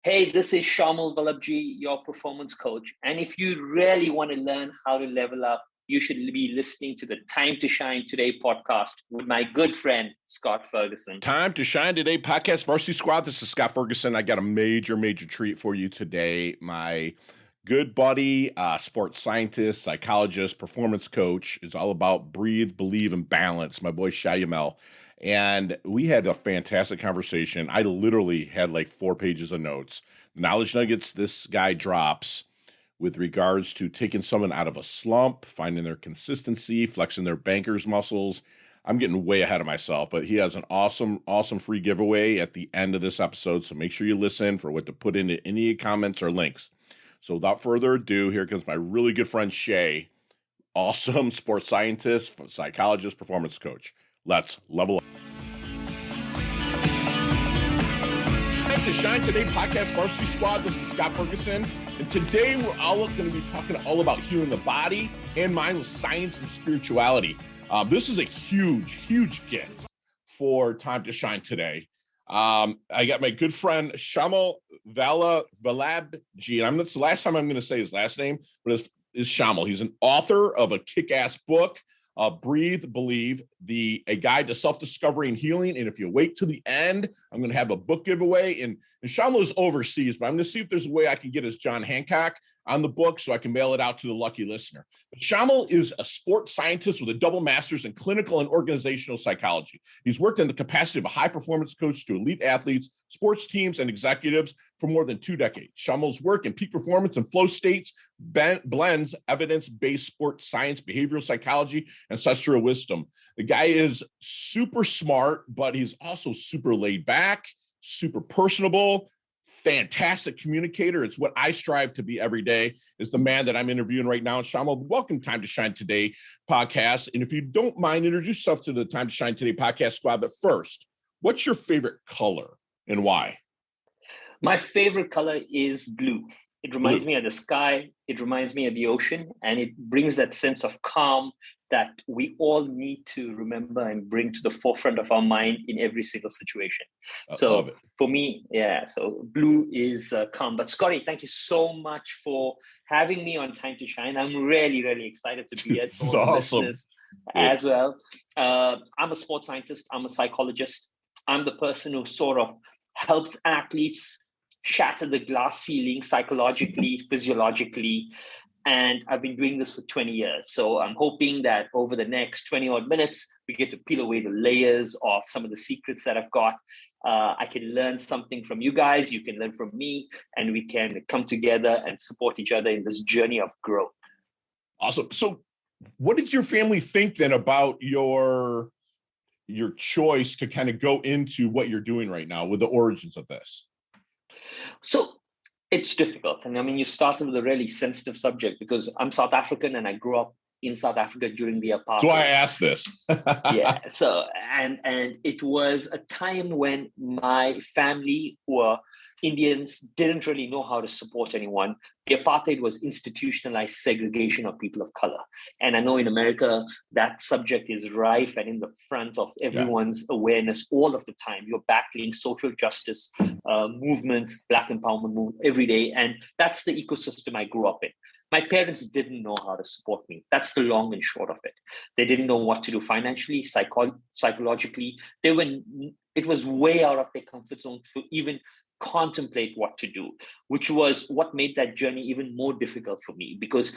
Hey, this is Shayamal Vallabhjee, your performance coach. And if you really want to learn how to level up, you should be listening to the Time to Shine Today podcast with my good friend, Scott Ferguson. Time to Shine Today podcast, Varsity Squad. This is Scott Ferguson. I got a major treat for you today. My good buddy, sports scientist, psychologist, performance coach is all about breathe, believe, and balance. My boy, Shayamal. And we had a fantastic conversation. I literally had like 4 pages of notes. The knowledge nuggets this guy drops with regards to taking someone out of a slump, finding their consistency, flexing their banker's muscles. I'm getting way ahead of myself, but he has an awesome free giveaway at the end of this episode. So make sure you listen for what to put into any comments or links. So without further ado, here comes my really good friend, Shay. Awesome sports scientist, psychologist, performance coach. Let's level up. Time to Shine Today podcast, Varsity Squad. This is Scott Ferguson. And today we're all going to be talking all about healing the body and mind with science and spirituality. This is a huge get for Time to Shine Today. I got my good friend, Shayamal Vallabhjee. And that's the last time I'm going to say his last name, but it's Shayamal. He's an author of a kick-ass book, Breathe, Believe, a guide to self-discovery and healing. And if you wait till the end, I'm going to have a book giveaway. And Shayamal is overseas, but I'm going to see if there's a way I can get his John Hancock on the book so I can mail it out to the lucky listener. But Shayamal is a sports scientist with a double master's in clinical and organizational psychology. He's worked in the capacity of a high-performance coach to elite athletes, sports teams, and executives for more than 2 decades. Shayamal's work in peak performance and flow states blends evidence-based sports science, behavioral psychology, and ancestral wisdom. The guy is super smart, but he's also super laid back, super personable, fantastic communicator. It's what I strive to be every day, is the man that I'm interviewing right now. Shayamal, welcome Time to Shine Today podcast. And if you don't mind, introduce yourself to the Time to Shine Today podcast squad. But first, what's your favorite color and why? My favorite color is blue. It reminds me of the sky. It reminds me of the ocean. And it brings that sense of calm that we all need to remember and bring to the forefront of our mind in every single situation. So for me, so blue is calm. But Scotty, thank you so much for having me on Time to Shine. I'm really excited to be here. This is awesome. As well. I'm a sports scientist. I'm a psychologist. I'm the person who sort of helps athletes shatter the glass ceiling psychologically, physiologically. And I've been doing this for 20 years. So I'm hoping that over the next 20 odd minutes, we get to peel away the layers of some of the secrets that I've got. I can learn something from you guys. You can learn from me, and we can come together and support each other in this journey of growth. Awesome. So what did your family think then about your choice to kind of go into what you're doing right now with the origins of this? So it's difficult. And I mean, you started with a really sensitive subject because I'm South African and I grew up in South Africa during the apartheid. That's why I asked this. Yeah. So, and it was a time when my family, who were Indians, didn't really know how to support anyone. The apartheid was institutionalized segregation of people of color. And I know in America, that subject is rife and in the front of everyone's awareness all of the time. You're battling social justice movements, Black empowerment movement every day. And that's the ecosystem I grew up in. My parents didn't know how to support me. That's the long and short of it. They didn't know what to do financially, psychologically. It was way out of their comfort zone to even contemplate what to do, which was what made that journey even more difficult for me, because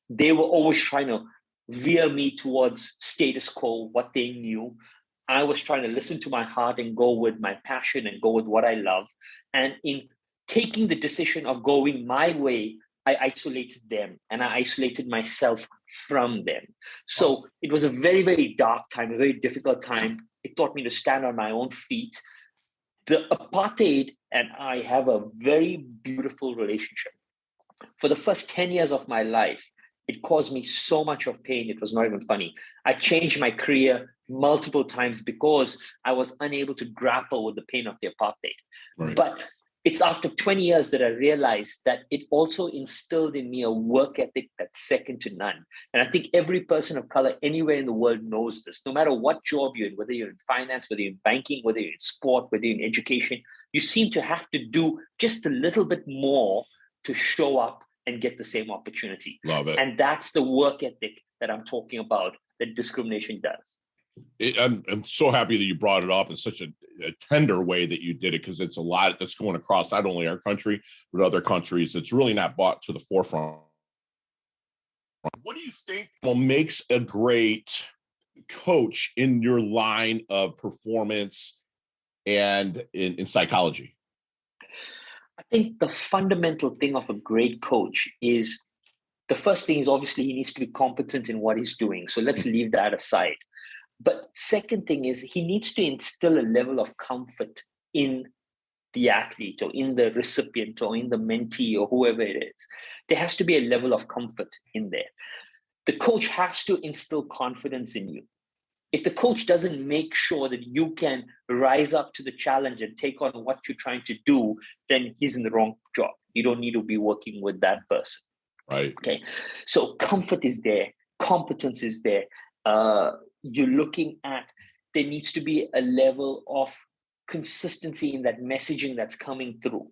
they were always trying to veer me towards status quo, what they knew. I was trying to listen to my heart and go with my passion and go with what I love. And in taking the decision of going my way, I isolated them and I isolated myself from them. So it was a very dark time, a very difficult time. It taught me to stand on my own feet. The apartheid and I have a very beautiful relationship. For the first 10 years of my life, it caused me so much of pain. It was not even funny. I changed my career multiple times because I was unable to grapple with the pain of the apartheid. Right. But it's after 20 years that I realized that it also instilled in me a work ethic that's second to none. And I think every person of color anywhere in the world knows this. No matter what job you're in, whether you're in finance, whether you're in banking, whether you're in sport, whether you're in education, you seem to have to do just a little bit more to show up and get the same opportunity. Love it. And that's the work ethic that I'm talking about that discrimination does. I'm so happy that you brought it up in such a tender way that you did it, because it's a lot that's going across not only our country, but other countries. It's really not brought to the forefront. What do you think makes a great coach in your line of performance and in psychology? I think the fundamental thing of a great coach is, the first thing is obviously he needs to be competent in what he's doing. So let's leave that aside. But second thing is he needs to instill a level of comfort in the athlete or in the recipient or in the mentee or whoever it is. There has to be a level of comfort in there. The coach has to instill confidence in you. If the coach doesn't make sure that you can rise up to the challenge and take on what you're trying to do, then he's in the wrong job. You don't need to be working with that person. Right. Okay. So comfort is there. Competence is there. You're looking at, there needs to be a level of consistency in that messaging that's coming through.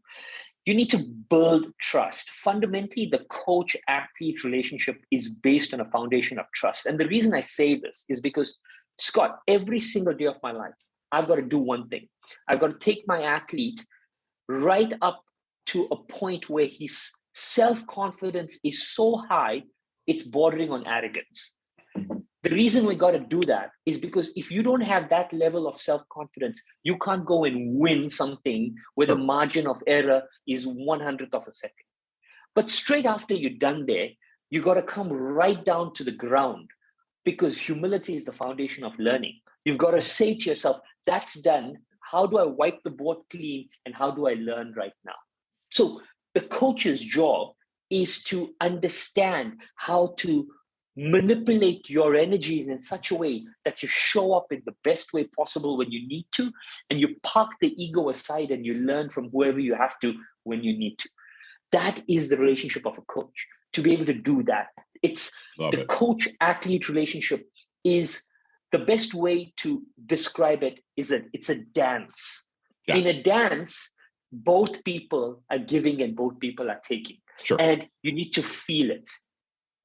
You need to build trust. Fundamentally, the coach-athlete relationship is based on a foundation of trust. And the reason I say this is because, Scott, every single day of my life, I've got to do one thing. I've got to take my athlete right up to a point where his self-confidence is so high, it's bordering on arrogance. The reason we got to do that is because if you don't have that level of self-confidence, you can't go and win something where the margin of error is 1/100th of a second. But straight after you're done there, you got to come right down to the ground, because humility is the foundation of learning. You've got to say to yourself, that's done. How do I wipe the board clean? And how do I learn right now? So the coach's job is to understand how to manipulate your energies in such a way that you show up in the best way possible when you need to, and you park the ego aside and you learn from whoever you have to when you need to. That is the relationship of a coach, to be able to do that. It's the coach-athlete relationship is the best way to describe it is that it's a dance. Yeah. In a dance, both people are giving and both people are taking. Sure. And you need to feel it.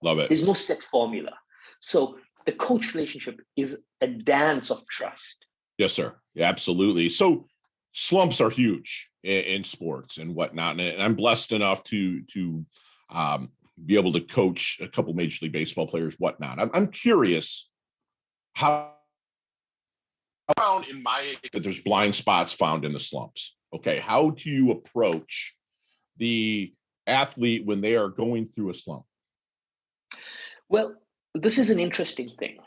Love it. There's no set formula. So the coach relationship is a dance of trust. Yes, sir. Yeah, absolutely. So slumps are huge in sports and whatnot. And I'm blessed enough to be able to coach a couple Major League Baseball players, whatnot. I'm curious how I found in my that there's blind spots found in the slumps. Okay. How do you approach the athlete when they are going through a slump? Well, this is an interesting thing.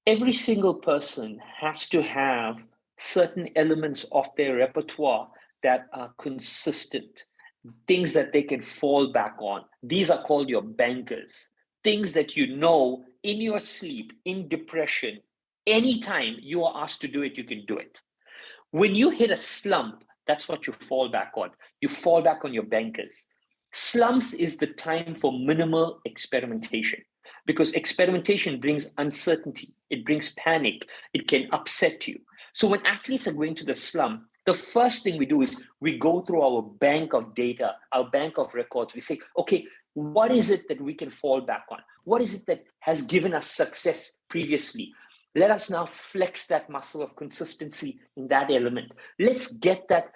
Every single person has to have certain elements of their repertoire that are consistent, things that they can fall back on. These are called your bankers, things that you know in your sleep, in depression, anytime you are asked to do it, you can do it. When you hit a slump, that's what you fall back on. You fall back on your bankers. Slumps is the time for minimal experimentation, because experimentation brings uncertainty. It brings panic. It can upset you. So when athletes are going to the slump, the first thing we do is we go through our bank of data, our bank of records. We say, okay, what is it that we can fall back on? What is it that has given us success previously? Let us now flex that muscle of consistency in that element. Let's get that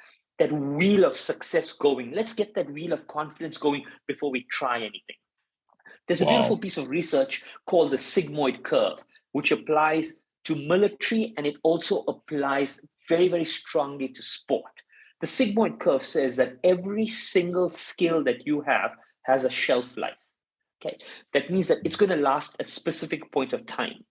wheel of success going. Let's get that wheel of confidence going before we try anything. There's a beautiful piece of research called the sigmoid curve, which applies to military, and it also applies very, very strongly to sport. The sigmoid curve says that every single skill that you have has a shelf life. Okay, that means that it's going to last a specific point of time.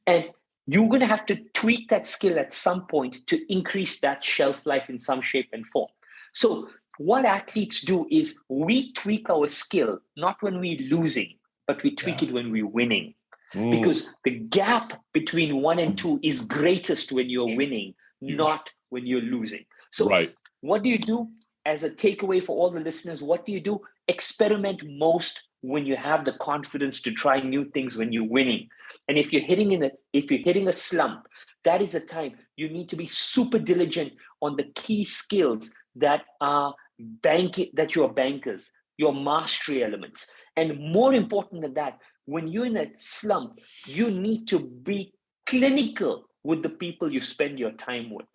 And you're going to have to tweak that skill at some point to increase that shelf life in some shape and form. So what athletes do is we tweak our skill, not when we're losing, but we tweak it when we're winning. Because the gap between 1 and 2 is greatest when you're winning, not when you're losing. So what do you do as a takeaway for all the listeners? What do you do? Experiment most when you have the confidence to try new things when you're winning. And if you're hitting a slump, that is a time you need to be super diligent on the key skills that are your bankers, your mastery elements. And more important than that, when you're in a slump, you need to be clinical with the people you spend your time with.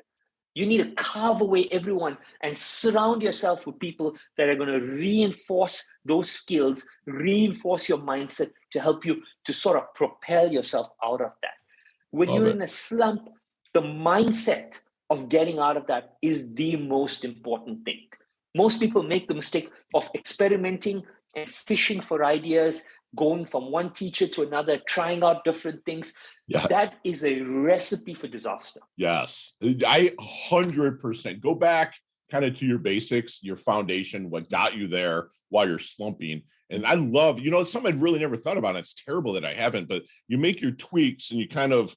You need to carve away everyone and surround yourself with people that are going to reinforce those skills, reinforce your mindset to help you to sort of propel yourself out of that. When you're in a slump, the mindset of getting out of that is the most important thing. Most people make the mistake of experimenting and fishing for ideas, going from one teacher to another, trying out different things. Yes. That is a recipe for disaster. Yes, I 100% go back kind of to your basics, your foundation, what got you there while you're slumping. And I love, something I really never thought about. It's terrible that I haven't, but you make your tweaks and you kind of,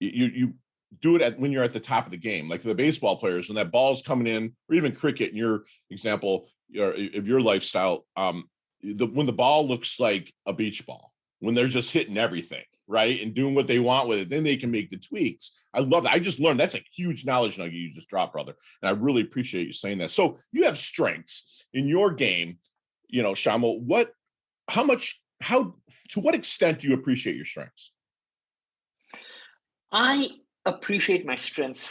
you do it when you're at the top of the game, like the baseball players, when that ball's coming in, or even cricket in your example, of your lifestyle, when the ball looks like a beach ball, when they're just hitting everything, right, and doing what they want with it, then they can make the tweaks. I love that. I just learned that's a huge knowledge nugget you just dropped, brother. And I really appreciate you saying that. So you have strengths in your game, Shayamal. To what extent do you appreciate your strengths? I appreciate my strengths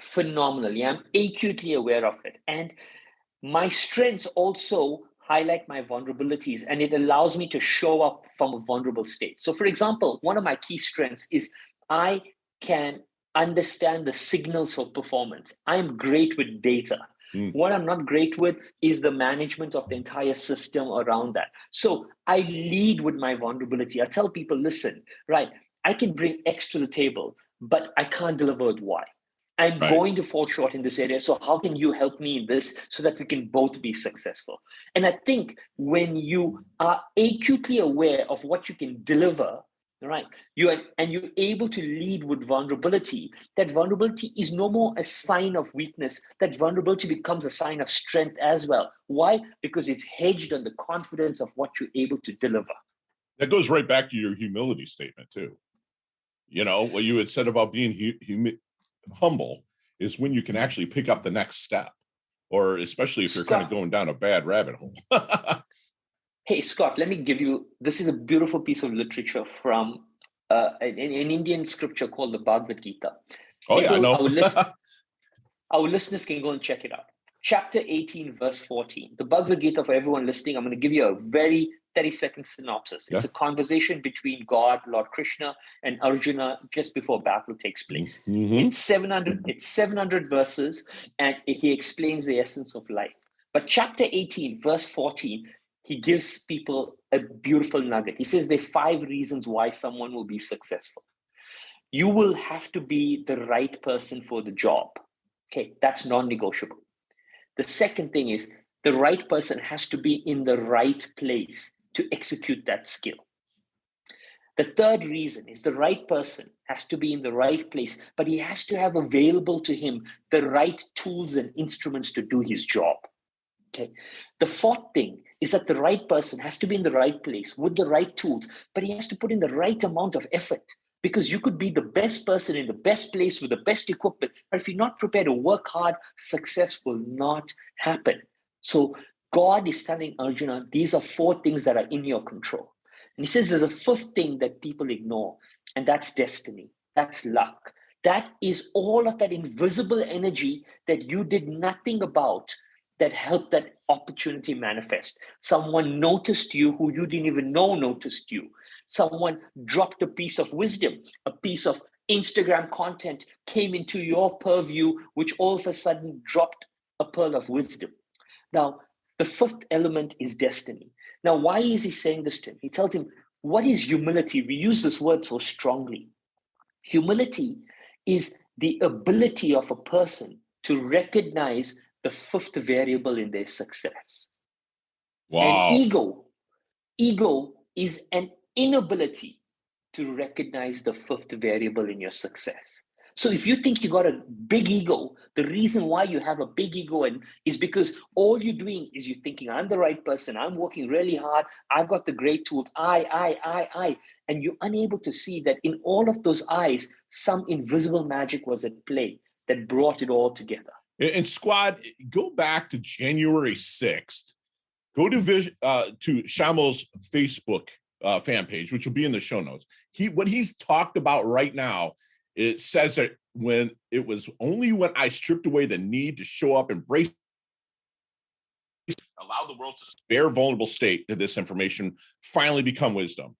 phenomenally. I'm acutely aware of it. And my strengths also highlight my vulnerabilities, and it allows me to show up from a vulnerable state. So for example, one of my key strengths is I can understand the signals for performance. I'm great with data. What I'm not great with is the management of the entire system around that. So I lead with my vulnerability. I tell people, listen, right, I can bring X to the table, but I can't deliver with Y. I'm going to fall short in this area. So how can you help me in this so that we can both be successful? And I think when you are acutely aware of what you can deliver, right, you're able to lead with vulnerability, that vulnerability is no more a sign of weakness. That vulnerability becomes a sign of strength as well. Why? Because it's hedged on the confidence of what you're able to deliver. That goes right back to your humility statement too. What you had said about being humble is when you can actually pick up the next step, or especially if you're kind of going down a bad rabbit hole. Hey, Scott, let me give you, this is a beautiful piece of literature from an Indian scripture called the Bhagavad Gita. I know. Our listeners can go and check it out. Chapter 18, verse 14. The Bhagavad Gita, for everyone listening, I'm going to give you a very 30-second synopsis. It's a conversation between God, Lord Krishna, and Arjuna just before battle takes place. Mm-hmm. It's 700 verses, and he explains the essence of life. But chapter 18, verse 14, he gives people a beautiful nugget. He says there are 5 reasons why someone will be successful. You will have to be the right person for the job. Okay, that's non-negotiable. The second thing is the right person has to be in the right place to execute that skill. The third reason is the right person has to be in the right place, but he has to have available to him the right tools and instruments to do his job. Okay. The fourth thing is that the right person has to be in the right place with the right tools, but he has to put in the right amount of effort, because you could be the best person in the best place with the best equipment, but if you're not prepared to work hard, success will not happen. So God is telling Arjuna, these are 4 things that are in your control. And he says there's a 5th thing that people ignore, and that's destiny. That's luck. That is all of that invisible energy that you did nothing about that helped that opportunity manifest. Someone noticed you who you didn't even know noticed you. Someone dropped a piece of wisdom, a piece of Instagram content came into your purview, which all of a sudden dropped a pearl of wisdom. Now, the 5th element is destiny. Now, why is he saying this to him? He tells him, what is humility? We use this word so strongly. Humility is the ability of a person to recognize the 5th variable in their success. Wow. And ego is an inability to recognize the 5th variable in your success. So if you think you got a big ego, the reason why you have a big ego is because all you're doing is you're thinking, I'm the right person, I'm working really hard, I've got the great tools, I. And you're unable to see that in all of those I's, some invisible magic was at play that brought it all together. And squad, go back to January 6th. Go to Shayamal's Facebook fan page, which will be in the show notes. What he's talked about right now, it says that when I stripped away the need to show up, embrace, allow the world to spare vulnerable state, that this information finally become wisdom.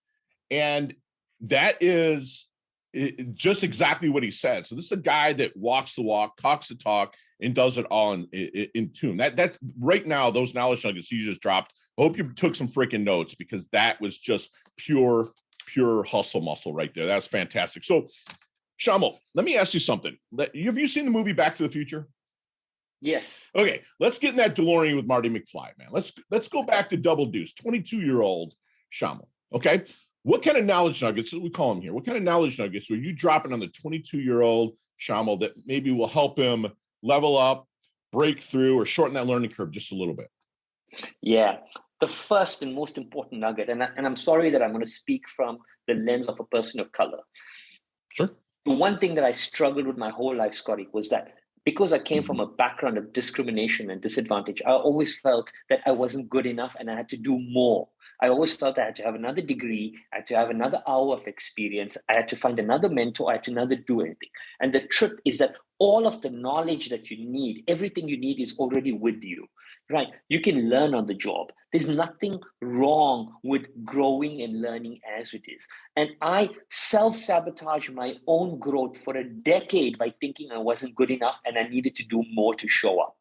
And that is just exactly what he said. So this is a guy that walks the walk, talks the talk, and does it all in tune. That's right now, those knowledge nuggets you just dropped. I hope you took some freaking notes, because that was just pure hustle muscle right there. That's fantastic. So Shayamal, let me ask you something. Have you seen the movie Back to the Future? Yes. Okay, let's get in that DeLorean with Marty McFly, man. Let's go back to Double Deuce, 22-year-old Shayamal. Okay, what kind of knowledge nuggets, we call him here, what kind of knowledge nuggets are you dropping on the 22-year-old Shayamal that maybe will help him level up, break through, or shorten that learning curve just a little bit? Yeah, the first and most important nugget, and I'm sorry that I'm going to speak from the lens of a person of color. Sure. The one thing that I struggled with my whole life, Scotty, was that because I came from a background of discrimination and disadvantage, I always felt that I wasn't good enough and I had to do more. I always felt I had to have another degree, I had to have another hour of experience, I had to find another mentor, I had to do anything. And the truth is that all of the knowledge that you need, everything you need is already with you, right? You can learn on the job. There's nothing wrong with growing and learning as it is. And I self-sabotage my own growth for a decade by thinking I wasn't good enough and I needed to do more to show up.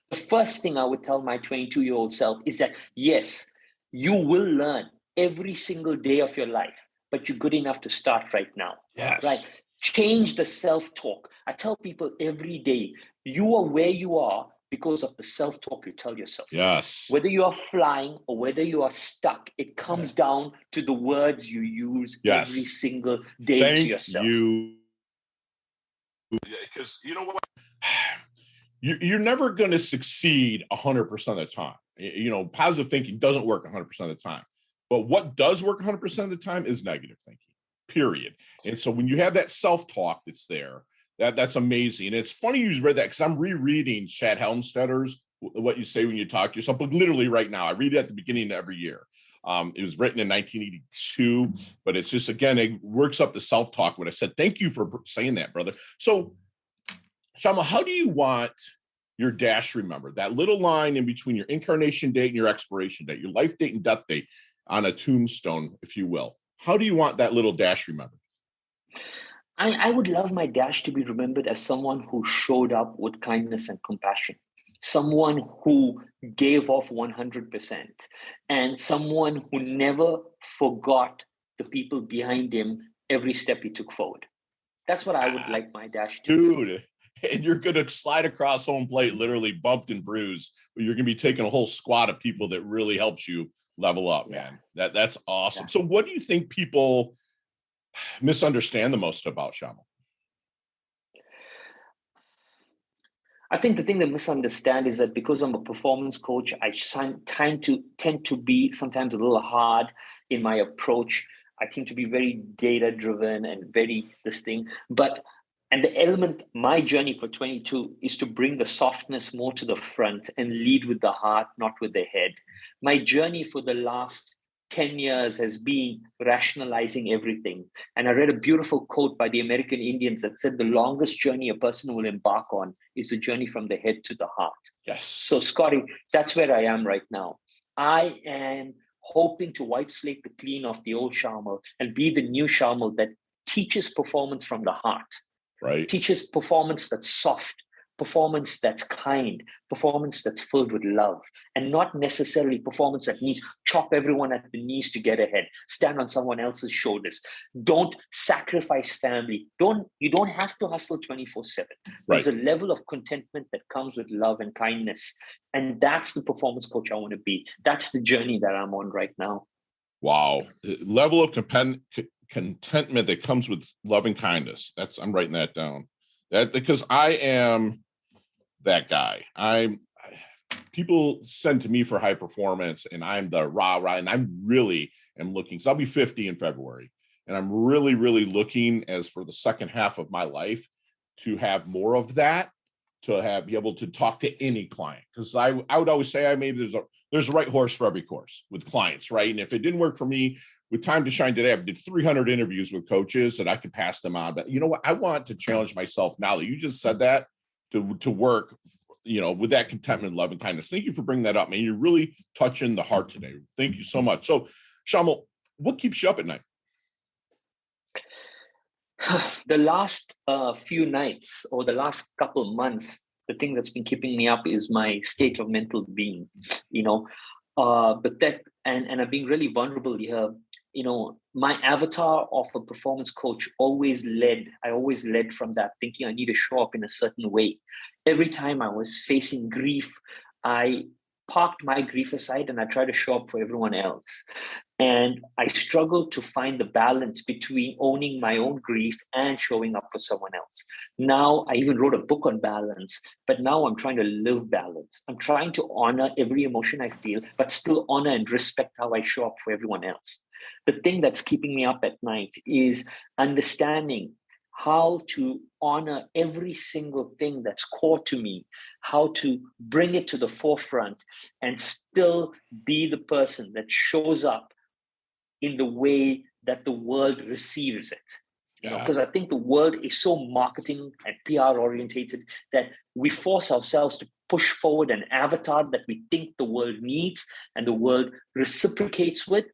The first thing I would tell my 22-year-old self is that, yes, you will learn every single day of your life, but you're good enough to start right now. Yes. Right? Change the self-talk. I tell people every day, you are where you are because of the self-talk you tell yourself. Yes. Whether you are flying or whether you are stuck, it comes down to the words you use every single day to yourself. Because you know what? You're never going to succeed 100% of the time. You know, positive thinking doesn't work 100% of the time. But what does work 100% of the time is negative thinking, period. And so when you have that self-talk that's there, that's amazing. And it's funny you read that, because I'm rereading Chad Helmstedter's What You Say When You Talk to Yourself, but literally right now. I read it at the beginning of every year. It was written in 1982, but it's just, again, it works up the self-talk. What I said, thank you for saying that, brother. So, Shayamal, how do you want your dash remembered? That little line in between your incarnation date and your expiration date, your life date and death date on a tombstone, if you will. How do you want that little dash remembered? I would love my dash to be remembered as someone who showed up with kindness and compassion, someone who gave off 100%, and someone who never forgot the people behind him every step he took forward. That's what I would like my dash to be. Dude, and you're going to slide across home plate, literally bumped and bruised, but you're going to be taking a whole squad of people that really helps you level up, man. That's awesome. Yeah. So what do you think people misunderstand the most about Shayamal? I think the thing they misunderstand is that because I'm a performance coach, I tend to be sometimes a little hard in my approach. I tend to be very data driven and very this thing. And the element, my journey for 22 is to bring the softness more to the front and lead with the heart, not with the head. My journey for the last 10 years has been rationalizing everything. And I read a beautiful quote by the American Indians that said the longest journey a person will embark on is the journey from the head to the heart. Yes. So Scotty, that's where I am right now. I am hoping to wipe slate the clean of the old Shayamal and be the new Shayamal that teaches performance from the heart. Right. Teaches performance that's soft, performance that's kind, performance that's filled with love, and not necessarily performance that needs chop everyone at the knees to get ahead, stand on someone else's shoulders. Don't sacrifice family. You don't have to hustle 24/7. There's a level of contentment that comes with love and kindness. And that's the performance coach I want to be. That's the journey that I'm on right now. Wow. The level of contentment that comes with love and kindness. I'm writing that down. That because I am that guy. People send to me for high performance, and I'm the rah, and I'm really am looking. So I'll be 50 in February, and I'm really, really looking as for the second half of my life to have more of that, to be able to talk to any client. Because I would always say there's a right horse for every course with clients, right? And if it didn't work for me with Time to Shine today, I did 300 interviews with coaches that I could pass them on. But you know what? I want to challenge myself now that you just said that to work, with that contentment, love, and kindness. Thank you for bringing that up, man. You're really touching the heart today. Thank you so much. So, Shayamal, what keeps you up at night? The last few nights or the last couple of months, the thing that's been keeping me up is my state of mental being, but that, and I'm being really vulnerable here. My avatar of a performance coach I always led from that, thinking I need to show up in a certain way. Every time I was facing grief, I parked my grief aside and I tried to show up for everyone else. And I struggled to find the balance between owning my own grief and showing up for someone else. Now, I even wrote a book on balance, but now I'm trying to live balance. I'm trying to honor every emotion I feel, but still honor and respect how I show up for everyone else. The thing that's keeping me up at night is understanding how to honor every single thing that's core to me, how to bring it to the forefront and still be the person that shows up in the way that the world receives it. Because I think the world is so marketing and PR orientated that we force ourselves to push forward an avatar that we think the world needs and the world reciprocates with.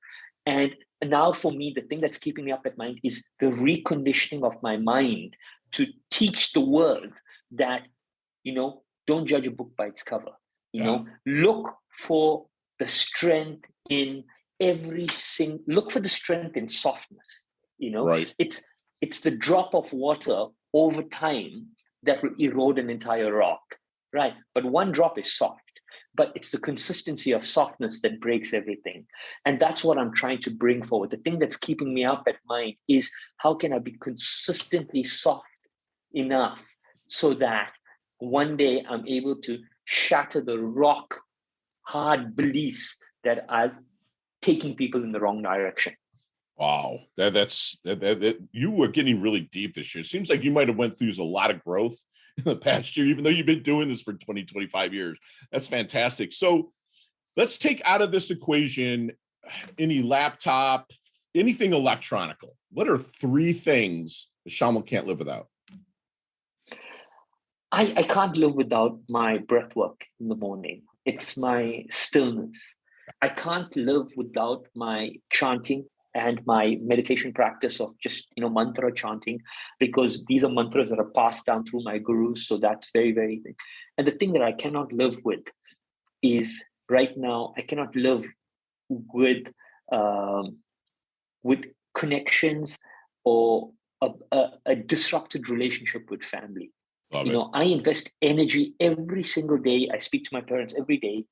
And now for me, the thing that's keeping me up at night is the reconditioning of my mind to teach the world that, don't judge a book by its cover. Look for the strength in look for the strength in softness. Right. It's the drop of water over time that will erode an entire rock, right? But one drop is soft. But it's the consistency of softness that breaks everything. And that's what I'm trying to bring forward. The thing that's keeping me up at night is how can I be consistently soft enough so that one day I'm able to shatter the rock hard beliefs that are taking people in the wrong direction. Wow. That you were getting really deep this year. It seems like you might have went through a lot of growth in the past year, even though you've been doing this for 20, 25 years. That's fantastic. So let's take out of this equation any laptop, anything electronical. What are 3 things that Shayamal can't live without? I can't live without my breath work in the morning. It's my stillness. I can't live without my chanting and my meditation practice of just, mantra chanting, because these are mantras that are passed down through my gurus. So that's very, very big. And the thing that I cannot live with is right now, I cannot live with connections or a disrupted relationship with family. I invest energy every single day. I speak to my parents every day.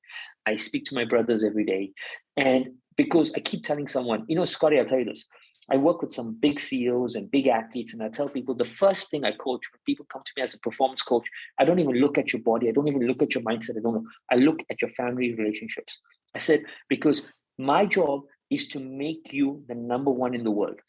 I speak to my brothers every day. And because I keep telling someone, Scotty, I'll tell you this. I work with some big CEOs and big athletes, and I tell people the first thing I coach when people come to me as a performance coach, I don't even look at your body. I don't even look at your mindset. I look at your family relationships. I said, because my job is to make you the number one in the world.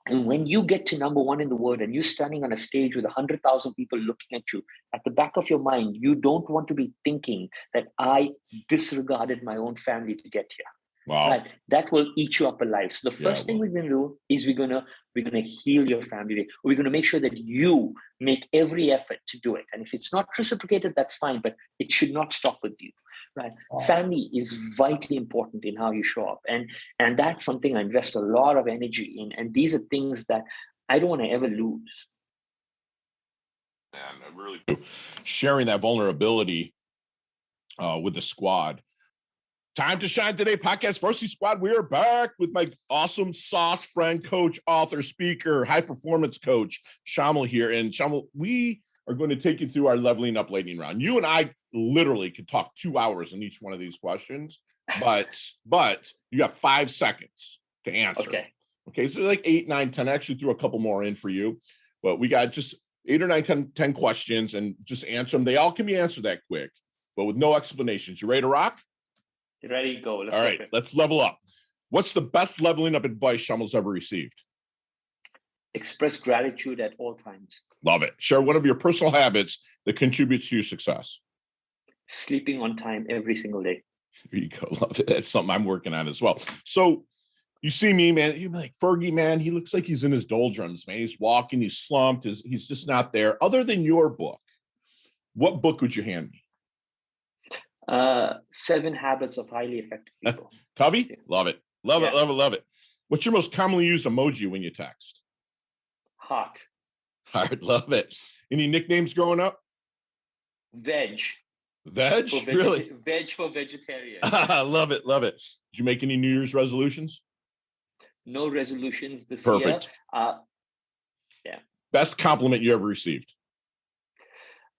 And when you get to number one in the world and you're standing on a stage with 100,000 people looking at you, at the back of your mind, you don't want to be thinking that I disregarded my own family to get here. Wow. Right? That will eat you up alive. So the first thing we're going to do is we're going to heal your family. We're going to make sure that you make every effort to do it. And if it's not reciprocated, that's fine, but it should not stop with you. Right? Wow. Family is vitally important in how you show up. And that's something I invest a lot of energy in. And these are things that I don't want to ever lose. And I really do. Sharing that vulnerability with the squad. Time to Shine Today podcast Varsity Squad. We are back with my awesome sauce friend, coach, author, speaker, high performance coach, Shayamal here. And Shayamal, we are going to take you through our leveling up lightning round. You and I literally could talk 2 hours on each one of these questions, but you got 5 seconds to answer. Okay. So like 8, 9, 10. I actually threw a couple more in for you, but we got just 8 or 9, 10 questions and just answer them. They all can be answered that quick, but with no explanations. You ready to rock? Ready to go. Let's all right, let's level up. What's the best leveling up advice Shayamal's ever received? Express gratitude at all times. Love it. Share one of your personal habits that contributes to your success. Sleeping on time every single day. Here you go. Love it. That's something I'm working on as well. So you see me, man, you're like, Fergie, man, he looks like he's in his doldrums, man. He's walking, he's slumped, he's just not there. Other than your book, what book would you hand me? 7 Habits of Highly Effective People. Covey? Love it. Love it, love it, love it. What's your most commonly used emoji when you text? Heart. Heart, love it. Any nicknames growing up? Veg. Veg? Really? Veg for vegetarian. Love it, love it. Did you make any New Year's resolutions? No resolutions this Perfect. year. Yeah. Best compliment you ever received?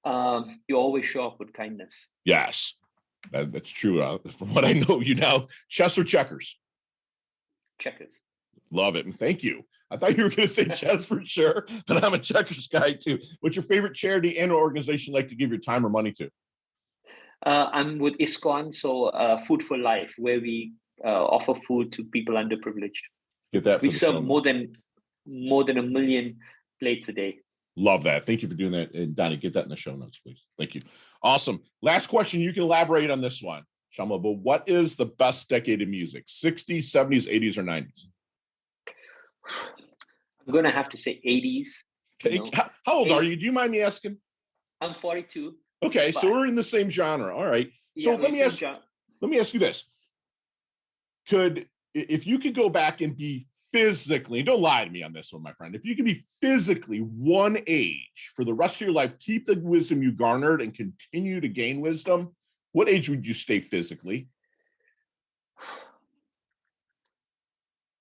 You always show up with kindness. Yes, that's true. From what I know you now, chess or checkers? Checkers. Love it. And thank you. I thought you were going to say chess for sure, but I'm a checkers guy too. What's your favorite charity and organization you like to give your time or money to? I'm with ISKCON, so Food for Life, where we offer food to people underprivileged. Get that. We serve more than 1 million plates a day. Love that. Thank you for doing that. And Donnie, get that in the show notes, please. Thank you. Awesome. Last question. You can elaborate on this one, Shayamal, but what is the best decade of music? 60s, 70s, 80s, or 90s? I'm going to have to say 80s. How old are you? Do you mind me asking? I'm 42. Okay, so we're in the same genre. All right. So let me ask you this. If you could go back and be physically, don't lie to me on this one, my friend. If you could be physically one age for the rest of your life, keep the wisdom you garnered and continue to gain wisdom, what age would you stay physically?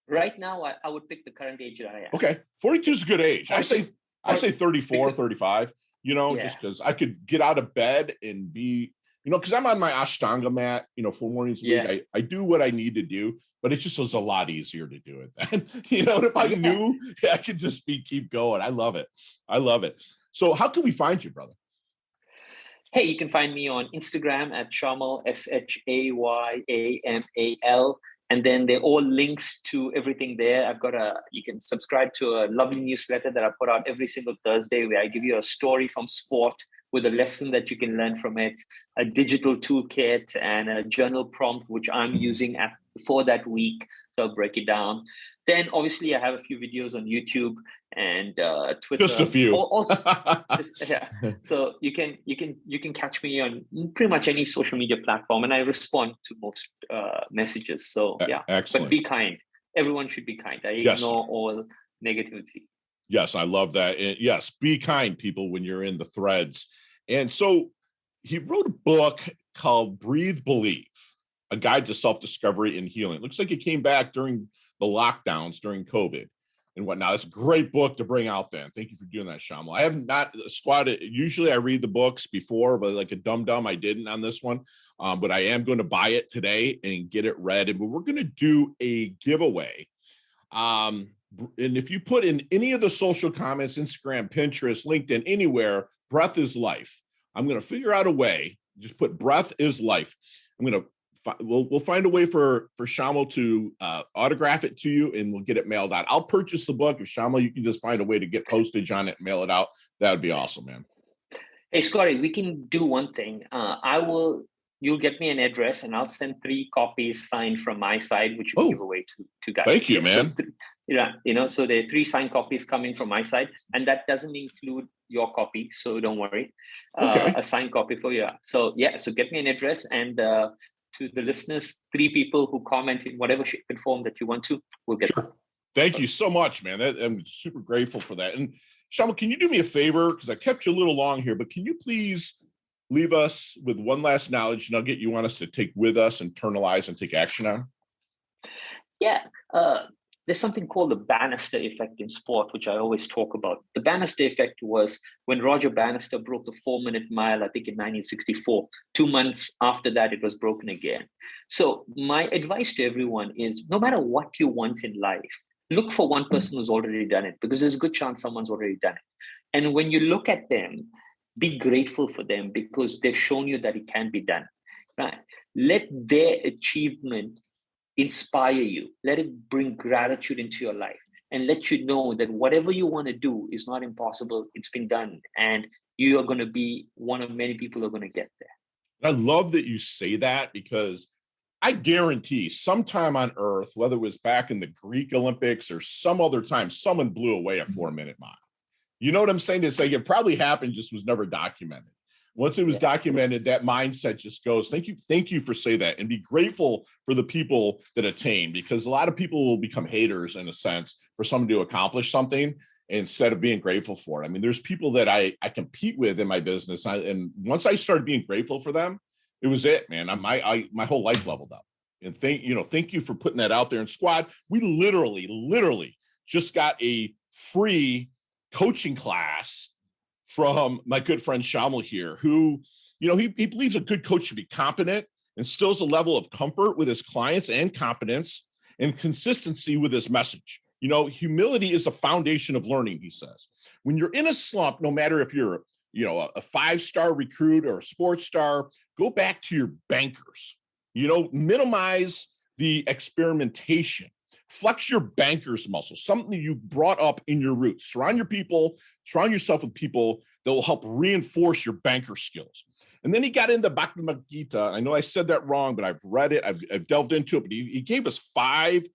Right now, I would pick the current age that I am. Okay. 42 is a good age. I say 34, 35, just because I could get out of bed and be, because I'm on my Ashtanga mat, 4 mornings a week. I do what I need to do, but it just was a lot easier to do it then. And if I knew, I could just keep going. I love it. I love it. So how can we find you, brother? Hey, you can find me on Instagram at Shayamal, Shayamal. And then they're all links to everything there. You can subscribe to a lovely newsletter that I put out every single Thursday where I give you a story from sport with a lesson that you can learn from it, a digital toolkit and a journal prompt, which I'm using for that week. So I'll break it down. Then obviously I have a few videos on YouTube and Twitter. Just a few. So you can catch me on pretty much any social media platform, and I respond to most messages. So yeah, excellent. But be kind. Everyone should be kind. I ignore all negativity. Yes, I love that. And yes, be kind, people, when you're in the threads. And so he wrote a book called Breathe, Believe, a guide to self-discovery and healing. It looks like it came back during the lockdowns during COVID and whatnot. It's a great book to bring out then. Thank you for doing that, Shayamal. I have not squatted. Usually I read the books before, but like a dum-dum, I didn't on this one. But I am going to buy it today and get it read. And we're going to do a giveaway. And if you put in any of the social comments, Instagram, Pinterest, LinkedIn, anywhere, breath is life. I'm going to figure out a way. Just put breath is life. We'll find a way for Shayamal to autograph it to you, and we'll get it mailed out. I'll purchase the book. If Shayamal, you can just find a way to get postage on it, and mail it out. That would be awesome, man. Hey, Scotty, we can do one thing. You'll get me an address, and I'll send 3 copies signed from my side, which you can give away to guys. Thank you, man. So there are 3 signed copies coming from my side, and that doesn't include your copy, so don't worry. Okay. A signed copy for you. So get me an address, and to the listeners, 3 people who comment in whatever shape and form that you want to, we'll get them. Thank you so much, man. I'm super grateful for that. And Shayamal, can you do me a favor? Because I kept you a little long here, but can you please leave us with one last knowledge nugget you want us to take with us, internalize, and take action on? Yeah. There's something called the Bannister effect in sport, which I always talk about. The Bannister effect was when Roger Bannister broke the 4-minute mile, I think in 1964. 2 months after that, it was broken again. So my advice to everyone is, no matter what you want in life, look for one person who's already done it, because there's a good chance someone's already done it. And when you look at them, be grateful for them because they've shown you that it can be done. Right? Let their achievement inspire you. Let it bring gratitude into your life. and let you know that whatever you want to do is not impossible. It's been done. And you are going to be one of many people who are going to get there. I love that you say that, because I guarantee sometime on earth, whether it was back in the Greek Olympics or some other time, someone blew away a 4-minute mile. You know what I'm saying? It's like it probably happened, just was never documented. Once it was documented, that mindset just goes, thank you for saying that, and be grateful for the people that attain, because a lot of people will become haters in a sense for someone to accomplish something instead of being grateful for it. I mean, there's people that I compete with in my business, and once I started being grateful for them, it was it, man. My whole life leveled up. And thank you for putting that out there. And squad, we literally just got a free coaching class from my good friend Shayamal here, who, he believes a good coach should be competent, instills a level of comfort with his clients and confidence and consistency with his message. Humility is the foundation of learning, he says. When you're in a slump, no matter if you're, a 5-star recruit or a sports star, go back to your bankers, minimize the experimentation. Flex your banker's muscle, something you brought up in your roots. Surround yourself with people that will help reinforce your banker skills. And then he got into Bhagavad Gita. I know I said that wrong, but I've read it. I've delved into it. But he gave us 5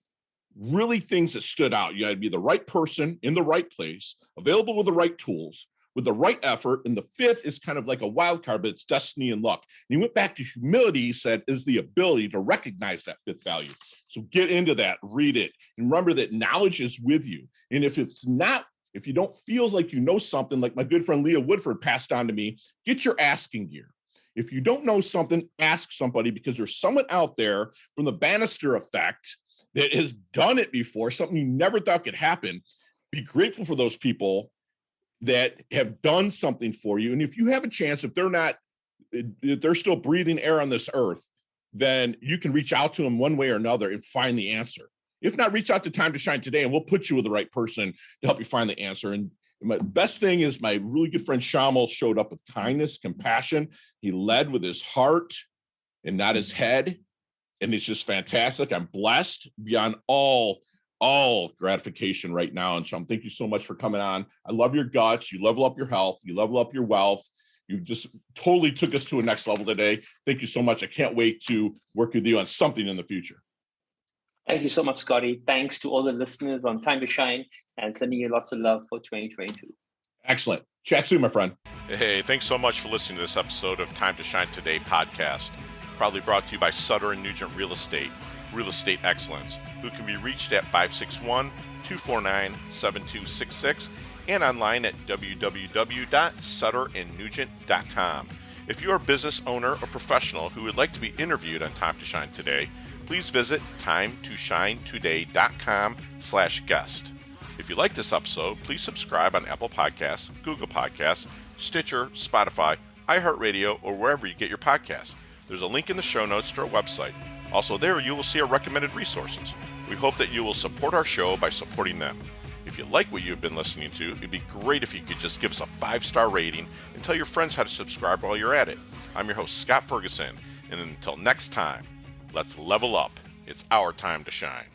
really things that stood out. You got to be the right person in the right place, available with the right tools, with the right effort. And the 5th is kind of like a wild card, but it's destiny and luck. And he went back to humility, he said, is the ability to recognize that 5th value. So get into that, read it, and remember that knowledge is with you. And if you don't feel like you know something, like my good friend Leah Woodford passed on to me, get your asking gear. If you don't know something, ask somebody, because there's someone out there from the Bannister effect that has done it before, something you never thought could happen. Be grateful for those people that have done something for you. And if you have a chance, if they're still breathing air on this earth, then you can reach out to them one way or another and find the answer. If not, reach out to Time to Shine today, and we'll put you with the right person to help you find the answer. And my best thing is my really good friend Shayamal showed up with kindness, compassion. He led with his heart and not his head. And it's just fantastic. I'm blessed beyond all gratification right now. And Sham, thank you so much for coming on. I love your guts. You level up your health. You level up your wealth. You just totally took us to a next level today. Thank you so much. I can't wait to work with you on something in the future. Thank you so much, Scotty. Thanks to all the listeners on Time to Shine, and sending you lots of love for 2022. Excellent. Chat soon, my friend. Hey, thanks so much for listening to this episode of Time to Shine Today podcast. Proudly brought to you by Sutter & Nugent Real Estate Excellence, who can be reached at 561-249-7266 and online at www.sutterandnugent.com. If you're a business owner or professional who would like to be interviewed on Time to Shine Today, please visit timetoshinetoday.com/guest. If you like this episode, please subscribe on Apple Podcasts, Google Podcasts, Stitcher, Spotify, iHeartRadio, or wherever you get your podcasts. There's a link in the show notes to our website. Also there, you will see our recommended resources. We hope that you will support our show by supporting them. If you like what you've been listening to, it'd be great if you could just give us a 5-star rating and tell your friends how to subscribe while you're at it. I'm your host, Scott Ferguson, and until next time, let's level up. It's our time to shine.